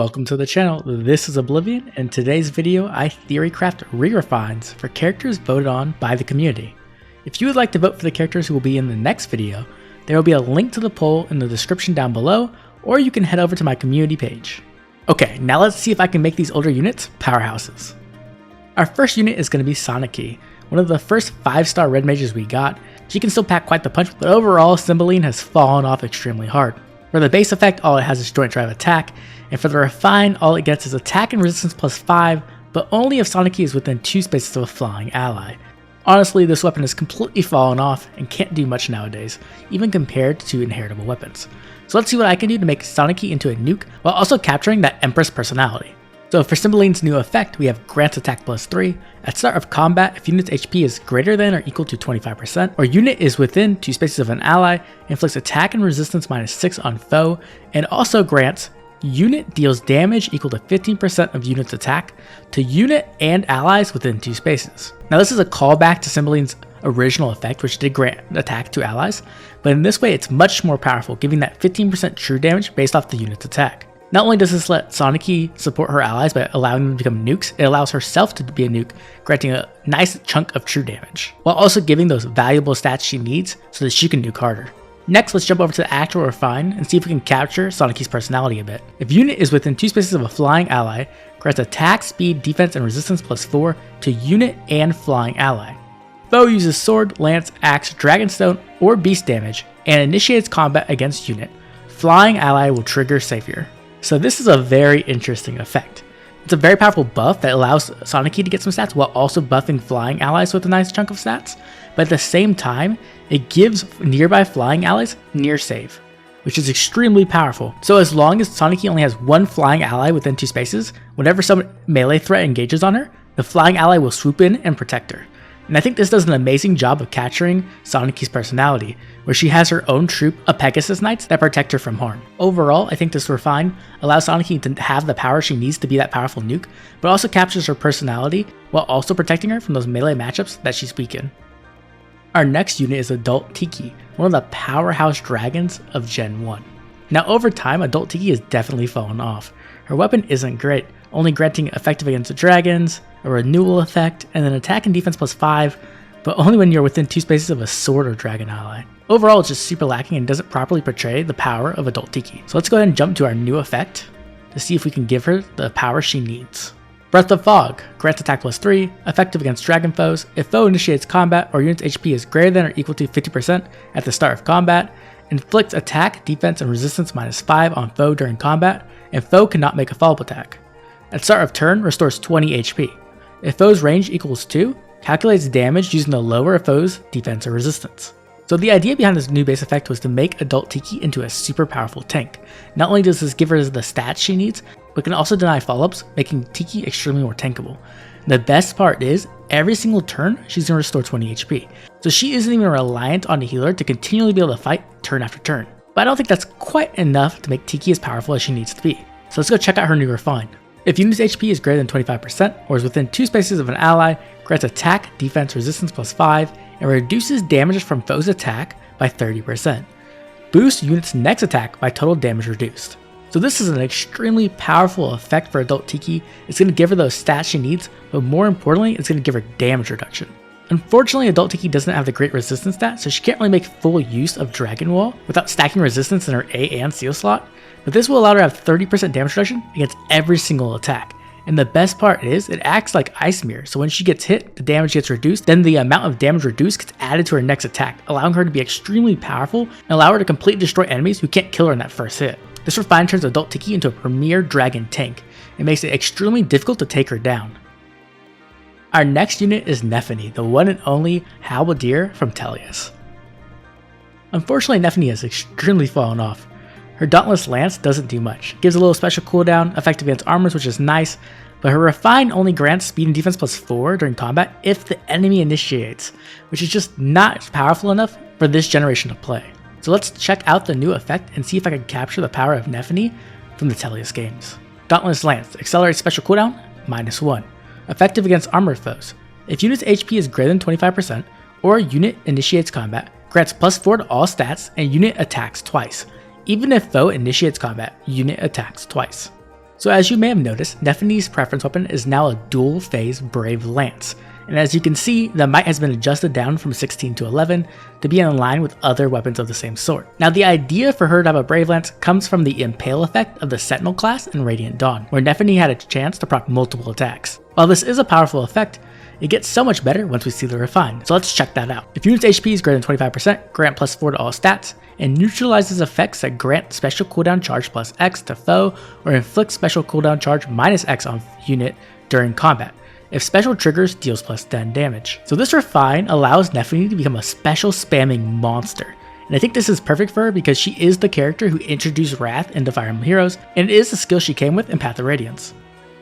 Welcome to the channel, this is Oblivion, and in today's video I Theorycraft re-refines for characters voted on by the community. If you would like to vote for the characters who will be in the next video, there will be a link to the poll in the description down below, or you can head over to my community page. Okay, now let's see if I can make these older units powerhouses. Our first unit is going to be Sanaki, one of the first 5-star red mages we got. She can still pack quite the punch, but overall Cymbeline has fallen off extremely hard. For the base effect, all it has is joint drive attack, and for the refine, all it gets is attack and resistance plus 5, but only if Sanaki is within 2 spaces of a flying ally. Honestly, this weapon has completely fallen off and can't do much nowadays, even compared to inheritable weapons. So let's see what I can do to make Sanaki into a nuke while also capturing that Empress personality. So for Cymbeline's new effect, we have grants attack plus 3. At start of combat, if unit's HP is greater than or equal to 25%, or unit is within 2 spaces of an ally, inflicts attack and resistance minus 6 on foe, and also grants unit deals damage equal to 15% of unit's attack to unit and allies within 2 spaces. Now this is a callback to Cymbeline's original effect, which did grant attack to allies, but in this way it's much more powerful, giving that 15% true damage based off the unit's attack. Not only does this let Sanaki support her allies by allowing them to become nukes, it allows herself to be a nuke, granting a nice chunk of true damage, while also giving those valuable stats she needs so that she can nuke harder. Next, let's jump over to the actual refine and see if we can capture Sanaki's personality a bit. If unit is within 2 spaces of a flying ally, grants attack, speed, defense, and resistance plus 4 to unit and flying ally. Foe uses sword, lance, axe, dragonstone, or beast damage, and initiates combat against unit. Flying ally will trigger savior. So this is a very interesting effect. It's a very powerful buff that allows Sanaki to get some stats while also buffing flying allies with a nice chunk of stats, but at the same time, it gives nearby flying allies near save, which is extremely powerful. So as long as Sanaki only has 1 flying ally within 2 spaces, whenever some melee threat engages on her, the flying ally will swoop in and protect her. And I think this does an amazing job of capturing Sanaki's personality, where she has her own troop of Pegasus Knights that protect her from harm. Overall, I think this refine allows Sanaki to have the power she needs to be that powerful nuke, but also captures her personality while also protecting her from those melee matchups that she's weak in. Our next unit is Adult Tiki, one of the powerhouse dragons of Gen 1. Now over time, Adult Tiki has definitely fallen off. Her weapon isn't great, only granting effective against dragons, a renewal effect, and then attack and defense plus 5, but only when you're within 2 spaces of a sword or dragon ally. Overall, it's just super lacking and doesn't properly portray the power of Adult Tiki. So let's go ahead and jump to our new effect to see if we can give her the power she needs. Breath of Fog grants attack plus 3, effective against dragon foes. If foe initiates combat or unit's HP is greater than or equal to 50% at the start of combat, inflicts attack, defense, and resistance minus 5 on foe during combat, and foe cannot make a follow-up attack. At start of turn, restores 20 HP. If foe's range equals 2, calculates damage using the lower of foe's defense or resistance. So the idea behind this new base effect was to make Adult Tiki into a super powerful tank. Not only does this give her the stats she needs, but can also deny follow-ups, making Tiki extremely more tankable. The best part is, every single turn, she's going to restore 20 HP. So she isn't even reliant on the healer to continually be able to fight turn after turn. But I don't think that's quite enough to make Tiki as powerful as she needs to be. So let's go check out her new refine. If unit's HP is greater than 25% or is within 2 spaces of an ally, grants attack, defense, resistance plus 5, and reduces damage from foe's attack by 30%. Boosts unit's next attack by total damage reduced. So this is an extremely powerful effect for Adult Tiki. It's going to give her those stats she needs, but more importantly, it's going to give her damage reduction. Unfortunately, Adult Tiki doesn't have the great resistance stat, so she can't really make full use of Dragon Wall without stacking resistance in her A and Seal slot, but this will allow her to have 30% damage reduction against every single attack. And the best part is, it acts like Ice Mirror, so when she gets hit, the damage gets reduced, then the amount of damage reduced gets added to her next attack, allowing her to be extremely powerful and allow her to completely destroy enemies who can't kill her in that first hit. This refine turns Adult Tiki into a premier dragon tank. It makes it extremely difficult to take her down. Our next unit is Nephenee, the one and only halberdier from Tellius. Unfortunately, Nephenee has extremely fallen off. Her Dauntless Lance doesn't do much. It gives a little special cooldown, effective against armors, which is nice, but her refine only grants speed and defense plus 4 during combat if the enemy initiates, which is just not powerful enough for this generation of play. So let's check out the new effect and see if I can capture the power of Nephenee from the Tellius games. Dauntless Lance accelerates special cooldown, -1. Effective against armored foes. If unit's HP is greater than 25% or unit initiates combat, grants plus 4 to all stats and unit attacks twice. Even if foe initiates combat, unit attacks twice. So as you may have noticed, Nephenee's preference weapon is now a dual phase Brave Lance. And as you can see, the might has been adjusted down from 16 to 11 to be in line with other weapons of the same sort. Now the idea for her to have a Brave Lance comes from the Impale effect of the Sentinel class in Radiant Dawn, where Nephenee had a chance to proc multiple attacks. While this is a powerful effect, it gets so much better once we see the refine, so let's check that out. If unit's HP is greater than 25%, grant +4 to all stats, and neutralizes effects that grant special cooldown charge +X to foe, or inflict special cooldown charge -X on unit during combat. If special triggers, deals +10 damage. So this refine allows Nephenee to become a special spamming monster. And I think this is perfect for her because she is the character who introduced Wrath into Fire Emblem Heroes, and it is the skill she came with in Path of Radiance.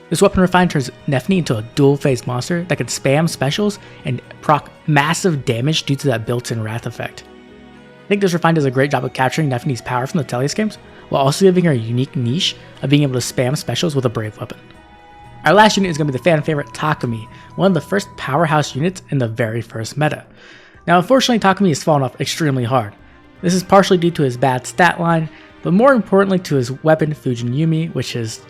This weapon refine turns Nephenee into a dual phase monster that can spam specials and proc massive damage due to that built-in Wrath effect. I think this refine does a great job of capturing Nephenee's power from the Tellius games, while also giving her a unique niche of being able to spam specials with a brave weapon. Our last unit is going to be the fan favorite Takumi, one of the first powerhouse units in the very first meta. Now unfortunately Takumi has fallen off extremely hard. This is partially due to his bad stat line, but more importantly to his weapon Fujin Yumi, which is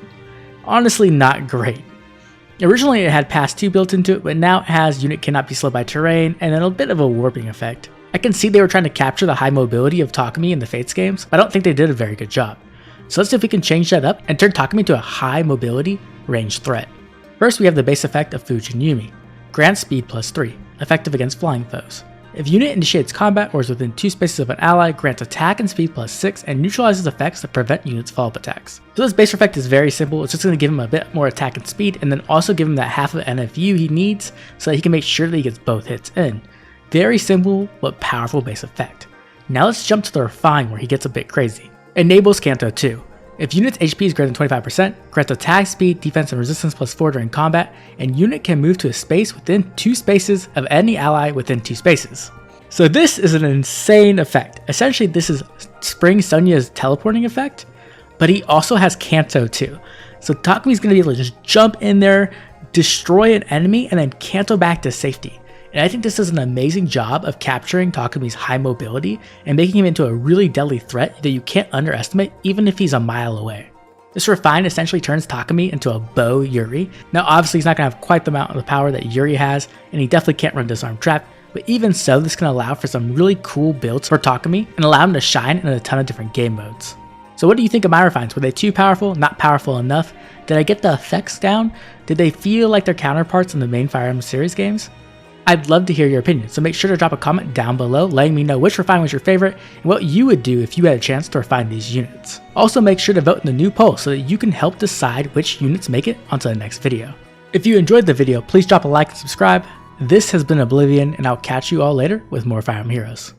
honestly not great. Originally it had pass 2 built into it, but now it has unit cannot be slowed by terrain and then a bit of a warping effect. I can see they were trying to capture the high mobility of Takumi in the Fates games, but I don't think they did a very good job. So let's see if we can change that up and turn Takumi into a high mobility ranged threat. First we have the base effect of Fujin Yumi, grants speed +3, effective against flying foes. If unit initiates combat or is within 2 spaces of an ally, grants attack and speed +6 and neutralizes effects that prevent units' follow-up attacks. So this base effect is very simple, it's just going to give him a bit more attack and speed and then also give him that half of NFU he needs so that he can make sure that he gets both hits in. Very simple but powerful base effect. Now let's jump to the refine where he gets a bit crazy. Enables Canto 2. If unit's HP is greater than 25%, grants attack, speed, defense, and resistance +4 during combat, and unit can move to a space within 2 spaces of any ally within 2 spaces. So this is an insane effect. Essentially this is Spring Sonia's teleporting effect, but he also has Canto 2. So Takumi's going to be able to just jump in there, destroy an enemy, and then Canto back to safety. And I think this does an amazing job of capturing Takumi's high mobility and making him into a really deadly threat that you can't underestimate even if he's a mile away. This refine essentially turns Takumi into a bow Yuri. Now obviously he's not going to have quite the amount of the power that Yuri has, and he definitely can't run Disarm Trap, but even so this can allow for some really cool builds for Takumi and allow him to shine in a ton of different game modes. So what do you think of my refines? Were they too powerful? Not powerful enough? Did I get the effects down? Did they feel like their counterparts in the main Fire Emblem series games? I'd love to hear your opinion, so make sure to drop a comment down below letting me know which refine was your favorite and what you would do if you had a chance to refine these units. Also make sure to vote in the new poll so that you can help decide which units make it onto the next video. If you enjoyed the video, please drop a like and subscribe. This has been Oblivion, and I'll catch you all later with more Fire Emblem Heroes.